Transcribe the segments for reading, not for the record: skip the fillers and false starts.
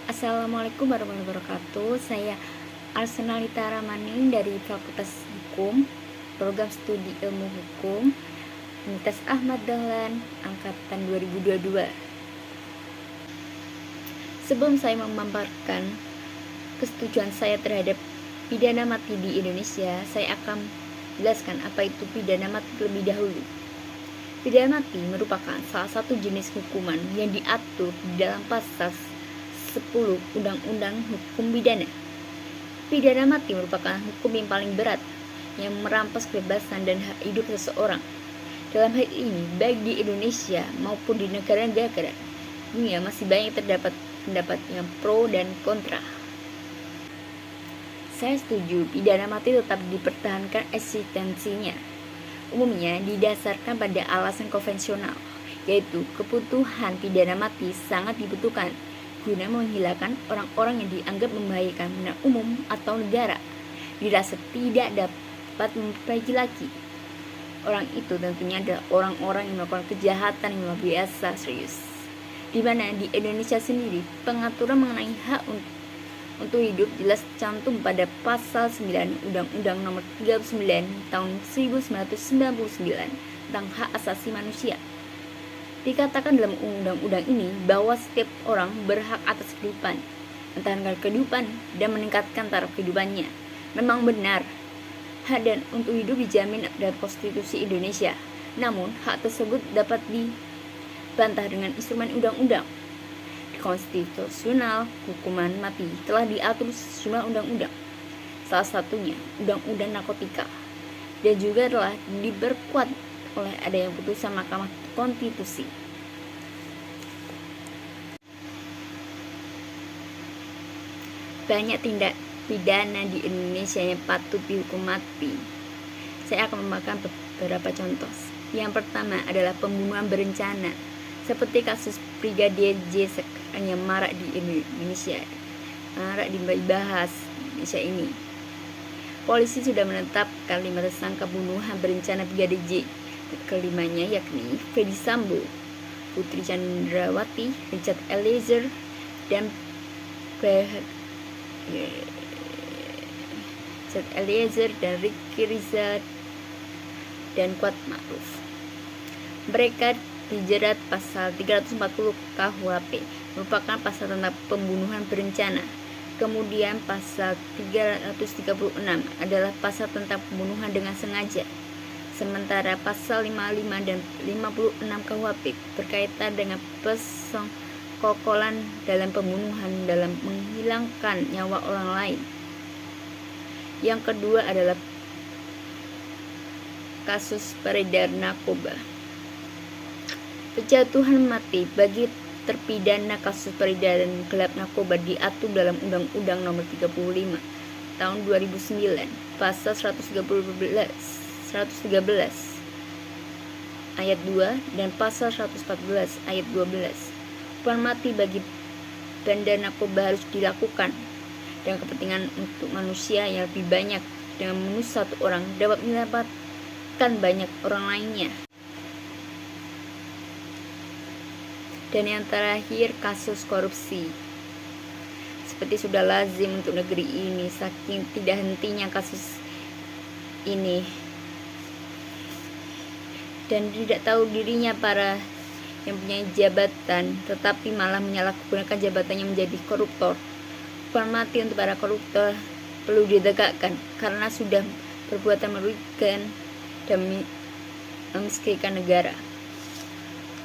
Assalamualaikum warahmatullahi wabarakatuh. Saya Arsenalita Ramaning dari Fakultas Hukum, Program Studi Ilmu Hukum, Universitas Ahmad Dahlan, Angkatan 2022. Sebelum saya memaparkan kesetujuan saya terhadap pidana mati di Indonesia, saya akan jelaskan apa itu pidana mati terlebih dahulu. Pidana mati merupakan salah satu jenis hukuman yang diatur di dalam pasal 10 Undang-Undang Hukum Pidana. Pidana mati merupakan hukum yang paling berat yang merampas kebebasan dan hak hidup seseorang. Dalam hal ini, baik di Indonesia maupun di negara-negara dunia masih banyak terdapat pendapat yang pro dan kontra. Saya setuju pidana mati tetap dipertahankan eksistensinya. Umumnya didasarkan pada alasan konvensional, yaitu kebutuhan pidana mati sangat dibutuhkan guna menghilangkan orang-orang yang dianggap membahayakan benar umum atau negara, dirasa tidak dapat memperbaiki lagi. Orang itu tentunya adalah orang-orang yang melakukan kejahatan yang luar biasa serius. Di mana di Indonesia sendiri pengaturan mengenai hak untuk hidup jelas cantum pada pasal 9 Undang-Undang Nomor 39 Tahun 1999 tentang hak asasi manusia. Dikatakan dalam undang-undang ini bahwa setiap orang berhak atas kehidupan, mempertahankan kehidupan, dan meningkatkan taraf kehidupannya. Memang benar, hak dan untuk hidup dijamin dalam Konstitusi Indonesia. Namun, hak tersebut dapat dibantah dengan instrumen undang-undang. Di konstitusional, hukuman mati telah diatur sejumlah undang-undang. Salah satunya Undang-Undang Narkotika, dan juga telah diperkuat oleh adanya putusan Mahkamah Konstitusi. Banyak tindak pidana di Indonesia yang patut dihukum mati. Saya akan memakan beberapa contoh. Yang pertama adalah pembunuhan berencana, seperti kasus Brigadir J sekarang yang marak di Indonesia, marak dibahas di Indonesia ini. Polisi sudah menetapkan 5 tersangka pembunuhan berencana Brigadir J. Kelimanya yakni Ferdy Sambo, Putri Chandrawati, Richard Eliezer, dan Ricky Rizal dan Kuat Ma'ruf. Mereka dijerat pasal 340 KUHP, merupakan pasal tentang pembunuhan berencana. Kemudian pasal 336 adalah pasal tentang pembunuhan dengan sengaja. Sementara pasal 55 dan 56 KUHP berkaitan dengan persengkokolan dalam pembunuhan dalam menghilangkan nyawa orang lain. Yang kedua adalah kasus peredaran narkoba. Penjatuhan mati bagi terpidana kasus peredaran gelap narkoba diatur dalam Undang-Undang Nomor 35 Tahun 2009 pasal 113 ayat 2 dan pasal 114 ayat 12. Hukuman mati bagi bandar narkoba harus dilakukan dengan kepentingan untuk manusia yang lebih banyak, dengan membunuh satu orang dapat menyelamatkan banyak orang lainnya. Dan yang terakhir, kasus korupsi. Seperti sudah lazim untuk negeri ini, saking tidak hentinya kasus ini, dan tidak tahu dirinya para yang punya jabatan, tetapi malah menyalahgunakan jabatannya menjadi koruptor. Hukuman mati untuk para koruptor perlu ditegakkan karena sudah perbuatan merugikan dan memiskinkan negara.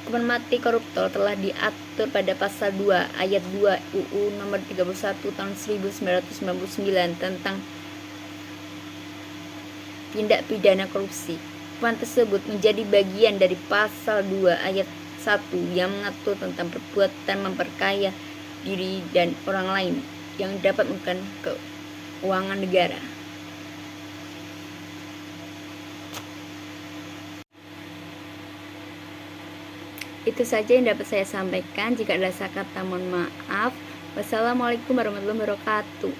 Hukuman mati koruptor telah diatur pada pasal 2 ayat 2 UU Nomor 31 Tahun 1999 tentang tindak pidana korupsi. Hukuman tersebut menjadi bagian dari pasal 2 ayat 1 yang mengatur tentang perbuatan memperkaya diri dan orang lain yang dapat merugikan keuangan negara. Itu saja yang dapat saya sampaikan. Jika ada salah kata, mohon maaf. Wassalamualaikum warahmatullahi wabarakatuh.